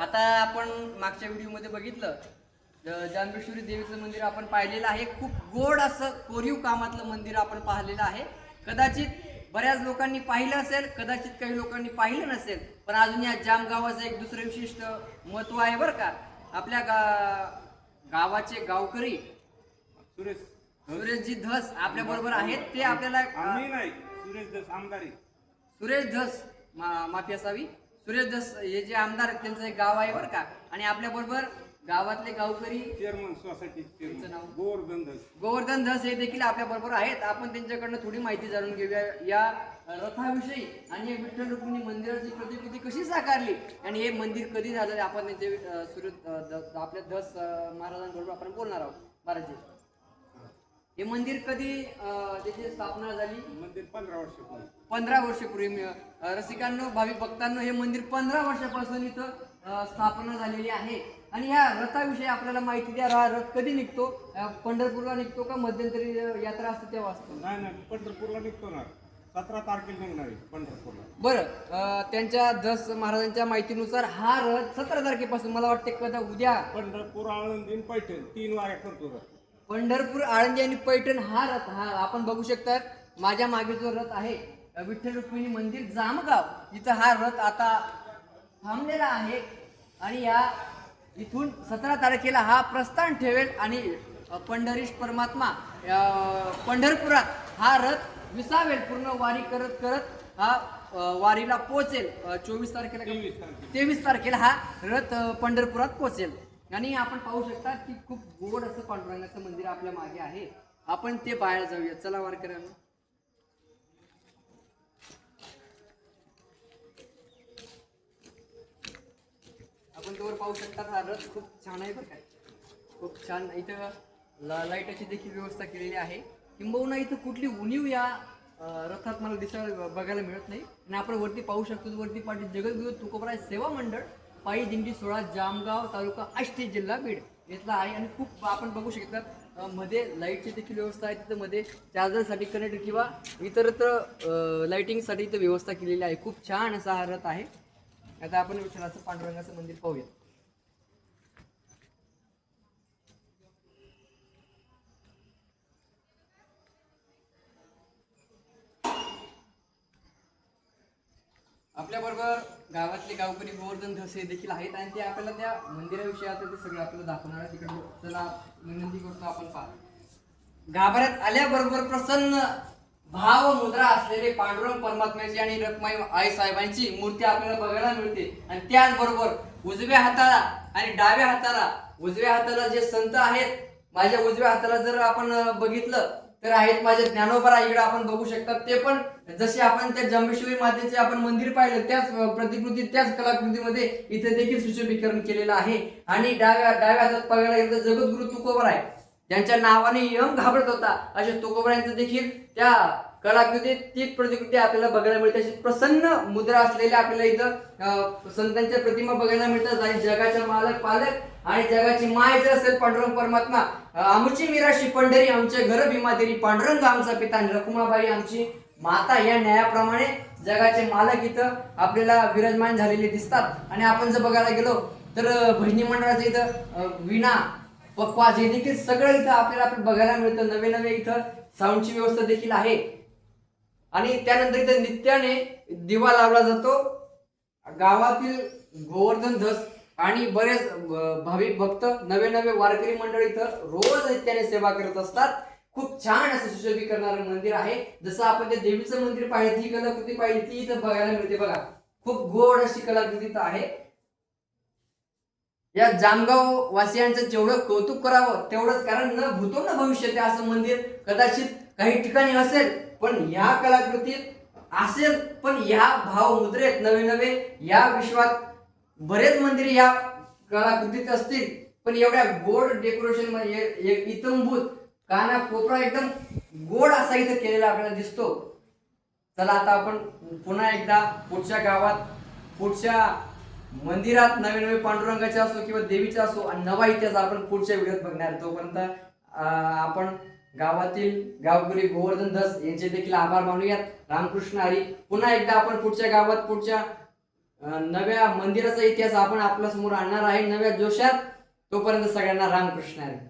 आता आपण मागच्या व्हिडिओमध्ये बघितलं जांबेश्वरी देवीचं मंदिर आपण पाहिलेलं आहे. खूप गोड असं कोरीव कामातलं मंदिर आपण पाहिलेलं आहे. कदाचित बऱ्याच लोकांनी पाहिलं असेल, कदाचित काही लोकांनी पाहिलं नसेल, पण अजून या जाम गावाचं एक दुसरं विशिष्ट महत्व आहे बरं का. आपल्या गावाचे गावकरी सुरेशजी धस आपल्या बरोबर आहेत. ते आपल्याला सुरेश धस माफी असावी, सुरेश धस हे जे आमदार आहेत त्यांचं एक गाव आहे बरं का. आणि आपल्या बरोबर गावातले गावकरी चेअरमन सोसायटी नाव गोवर्धन धस हे देखील आपल्या बरोबर आहेत. आपण त्यांच्याकडनं थोडी माहिती जाणून घेऊया या रथाविषयी आणि विठ्ठल रुक्मिणी मंदिराची प्रतिकृती कशी साकारली आणि हे मंदिर कधी झालं आपण त्यांचे आपल्या धस महाराजांबरोबर आपण बोलणार आहोत. महाराज हे मंदिर कधी त्याची स्थापना झाली? मंदिर 15 वर्षापूर्वी. रसिकांनो, भाविक भक्तांनो, हे मंदिर 15 वर्षापासून इथं स्थापना झालेली आहे. आणि ह्या रथाविषयी आपल्याला माहिती द्या. हा रथ कधी निघतो? पंढरपूरला निघतो का मध्यंतरी यात्रा असते तेव्हा असतो? नाही, पंढरपूरला निघतो ना. 17 तारखेला निघणार आहे पंढरपूरला. बरं, त्यांच्या धस महाराजांच्या माहितीनुसार हा रथ 17 तारखेपासून, मला वाटते कदा उद्या, पंढरपूर, आळंदी, पैठण 3 वाऱ्या करतो. पंढरपूर, आळंदी आणि पैठण हा रथ हा आपण बघू शकतात. माझ्या मागे जो रथ आहे विठ्ठल रुक्मिणी मंदिर जामगाव, इथं हा रथ आता थांबलेला आहे. आणि या इथून 17 तारखेला हा प्रस्थान ठेवेल आणि पंढरीश परमात्मा पंढरपुरात हा रथ विसावेल. पूर्ण वारी करत करत हा वारीला पोहोचेल. 23 तारखेला हा रथ पंढरपुरात पोहोचेल. आणि आपण पाहू शकता की खूप गोड असं पांडुरंगाचं मंदिर आपल्या मागे आहे. आपण ते बाहेर जाऊया. चला वारकऱ्यांनो. आपण त्यावर पाहू शकता हा रथ खूप छान आहे बरं काय. खूप छान. इथं लाईटाची देखील व्यवस्था केलेली आहे. किंबहुना इथं कुठली उणीव या रथात मला दिसायला बघायला मिळत नाही. आणि आपण वरती पाहू शकतो, वरती पाटील जगद्गुरु तुकोबराय सेवा मंडळ पायी दिंडी 16 जामगाव तालुका आष्टी जिल्हा बीड इथला आहे. आणि खूप आपण बघू शकतात मध्ये लाईटची देखील व्यवस्था आहे. तिथं मध्ये चार्जरसाठी कनेक्ट किंवा इतरत्र लाईटिंगसाठी इथं व्यवस्था केलेली आहे. खूप छान असा हा रथ आहे. आता आपण विठ्ठलाचं पांडुरंगाचं मंदिर पाहूया. आपल्या बरोबर गावातले गावकरी गोवर्धन धसे देखील आहेत आणि ते आपल्याला त्या मंदिराविषयी आता ते सगळं आपल्याला दाखवणार आहे. तिकडे चला विनंती करतो आपण पहा. गाभाऱ्यात आल्याबरोबर प्रसन्न भाव मुद्रा असलेले पांडुरंग परमात्म्याची आणि रखमाई आई साहेबांची मूर्ती आपल्याला बघायला मिळते. आणि त्याचबरोबर उजव्या हाताला आणि डाव्या हाताला, उजव्या हाताला जे संत आहेत, माझ्या उजव्या हाताला जर आपण बघितलं तर आहेत माझे ज्ञानोबा. इकडे आपण बघू शकतात ते पण जसे आपण त्या जांबेश्वरी मातेचे आपण मंदिर पाहिलं त्याच प्रतिकृती त्याच कलाकृतीमध्ये इथे देखील सुशोभीकरण केलेलं आहे. आणि डाव्या हातात बघायला गेलं तर जगद्गुरु तुकोबराय ज्यांच्या नावाने यम घाबरत होता अशा तुकोबरायांचं देखील त्या कलाकृतीत ती प्रतिकृती आपल्याला बघायला मिळते. अशी प्रसन्न मुद्रा असलेल्या आपल्याला इथं संतांच्या प्रतिमा बघायला मिळतात. आणि जगाच्या मालक पालक आणि जगाची माय जर असेल पांडुरंग परमात्मा, आमची मिराशी पंढरी आमच्या घर भीमादेवी, पांडुरंग आमचा पिता आणि रखुमाबाई आमची माता, या न्यायाप्रमाणे जगाचे मालक इथं आपल्याला विराजमान झालेले दिसतात. आणि आपण जर बघायला गेलो तर भजनी मंडळाचं इथं विणा पक्वाज हे देखील सगळं इथं आपल्याला बघायला मिळतं. नवे नवे इथं साऊंडची व्यवस्था देखील आहे. आणि त्यानंतर इथं नित्याने दिवा लावला जातो. गावातील गोवर्धन धस आणि बरेच भाविक भक्त, नवे नवे वारकरी मंडळ इथं रोज नित्याने सेवा करत असतात. खूप छान असं सुशोभीकरणारं मंदिर आहे. जसं आपण त्या देवीचं मंदिर पाहिलं, ती कलाकृती पाहिली, ती इथं बघायला मिळते बघा. खूप गोड अशी कलाकृती इथं आहे. या जामगाव वासियांचं जेवढं कौतुक करावं तेवढंच, कारण न भूतो न भविष्यते असं मंदिर कदाचित काही ठिकाणी असेल, पण या कलाकृतीत असेल. पण या भावमुद्रेत नवे नवे या विश्वात बरेच मंदिर या कलाकृतीत असतील, पण एवढ्या गोड डेकोरेशन मध्ये इतंभूत काना कोपरा एकदम गोड असा इथं केलेला आपल्याला दिसतो. चला आता आपण पुन्हा एकदा पुढच्या गावात, पुढच्या मंदिरात नवे नवे पांडुरंगाचे असो किंवा देवीचे असो आणि नवा इतिहास आपण पुढच्या व्हिडिओत बघणार. तोपर्यंत आपण गावातील गावकरी गोवर्धन धस यांचे देखील आभार मानूयात. रामकृष्ण हरी. पुन्हा एकदा आपण पुढच्या गावात, पुढच्या नव्या मंदिराचा इतिहास आपण आपल्या समोर आणणार आहे नव्या जोशात. तोपर्यंत सगळ्यांना रामकृष्ण हरी.